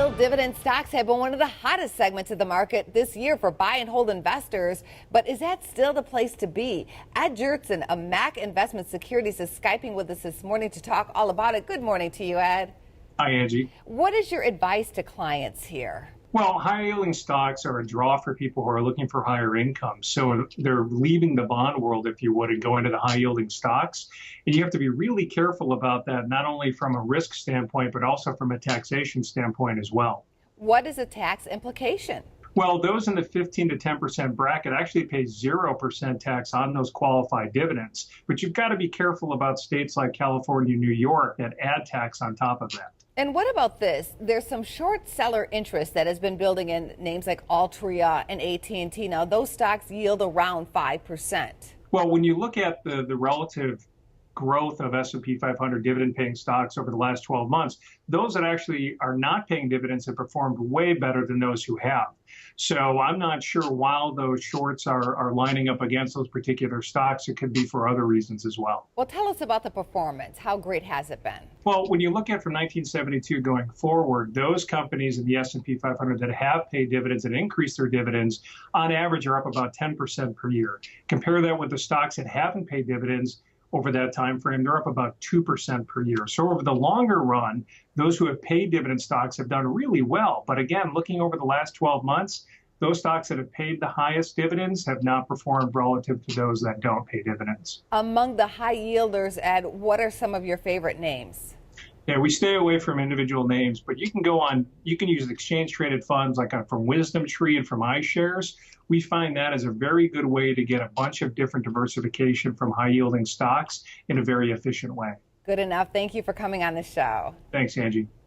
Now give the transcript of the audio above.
Well, dividend stocks have been one of the hottest segments of the market this year for buy and hold investors. But is that still the place to be? Gjertsen of Mack Investment Securities is Skyping with us this morning to talk all about it. Good morning to you, Ed. Hi, Angie. What is your advice to clients here? Well, high-yielding stocks are a draw for people who are looking for higher income. So they're leaving the bond world, if you would, and going to the high-yielding stocks. And you have to be really careful about that, not only from a risk standpoint, but also from a taxation standpoint as well. What is the tax implication? Well, those in the 15 to 10% bracket actually pay 0% tax on those qualified dividends. But you've got to be careful about states like California and New York that add tax on top of that. And what about this? There's some short seller interest that has been building in names like Altria and AT&T. Now, those stocks yield around 5%. Well, when you look at the relative growth of S&P 500 dividend-paying stocks over the last 12 months, those that actually are not paying dividends have performed way better than those who have. So I'm not sure why those shorts are lining up against those particular stocks. It could be for other reasons as well. Well, tell us about the performance. How great has it been? Well, when you look at from 1972 going forward, those companies in the S&P 500 that have paid dividends and increased their dividends, on average, are up about 10% per year. Compare that with the stocks that haven't paid dividends over that time frame, they're up about 2% per year. So over the longer run, those who have paid dividend stocks have done really well. But again, looking over the last 12 months, those stocks that have paid the highest dividends have not performed relative to those that don't pay dividends. Among the high yielders, Ed, what are some of your favorite names? Yeah, we stay away from individual names, but you can use exchange traded funds like from Wisdom Tree and from iShares. We find that as a very good way to get a bunch of different diversification from high yielding stocks in a very efficient way. Good enough. Thank you for coming on the show. Thanks, Angie.